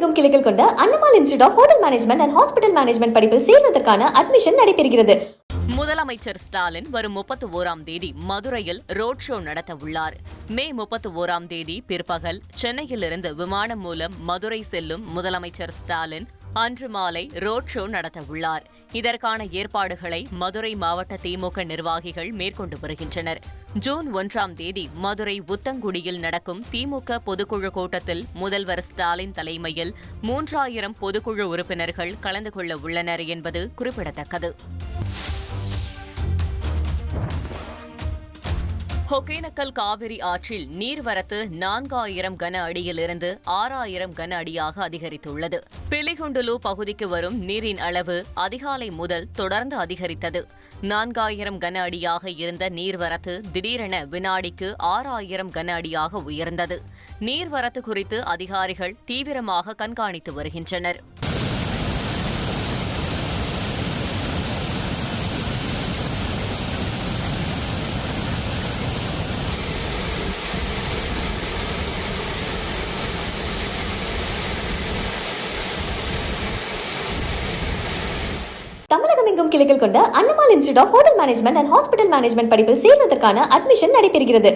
தமிழகமெங்கும் கிளைகள் கொண்ட அண்ணமால் institute of hotel management and hospital management படிப்பில் சேர்வதற்கான அட்மிஷன் நடைபெறுகிறது. முதலமைச்சர் ஸ்டாலின் வரும் 31ஆம் தேதி மதுரையில் ரோட் ஷோ நடத்த உள்ளார். மே 31ஆம் தேதி பிற்பகல் சென்னையிலிருந்து விமானம் மூலம் மதுரை செல்லும் முதலமைச்சர் ஸ்டாலின் அன்று மாலை ரோட் ஷோ நடத்த உள்ளார். இதற்கான ஏற்பாடுகளை மதுரை மாவட்ட திமுக நிர்வாகிகள் மேற்கொண்டு வருகின்றனர். ஜூன் 1ஆம் தேதி மதுரை உத்தங்குடியில் நடக்கும் திமுக பொதுக்குழு கூட்டத்தில் முதல்வர் ஸ்டாலின் தலைமையில் 3000 பொதுக்குழு உறுப்பினர்கள் கலந்து கொள்ள உள்ளனர் என்பது குறிப்பிடத்தக்கது. ஒகேனக்கல் காவிரி ஆற்றில் நீர்வரத்து 4000 கன அடியிலிருந்து 6000 கன அடியாக அதிகரித்துள்ளது. பிலிகுண்டுலு பகுதிக்கு வரும் நீரின் அளவு அதிகாலை முதல் தொடர்ந்து அதிகரித்தது. 4000 கன அடியாக இருந்த நீர்வரத்து திடீரென வினாடிக்கு 6000 கன அடியாக உயர்ந்தது. நீர்வரத்து குறித்து அதிகாரிகள் தீவிரமாக கண்காணித்து வருகின்றனர். தமிழகமெங்கும் கிளைகள் கொண்ட அண்ணமால் institute of hotel management and hospital management படிப்பில் சேர்வதற்கான அட்மிஷன் நடைபெறுகிறது.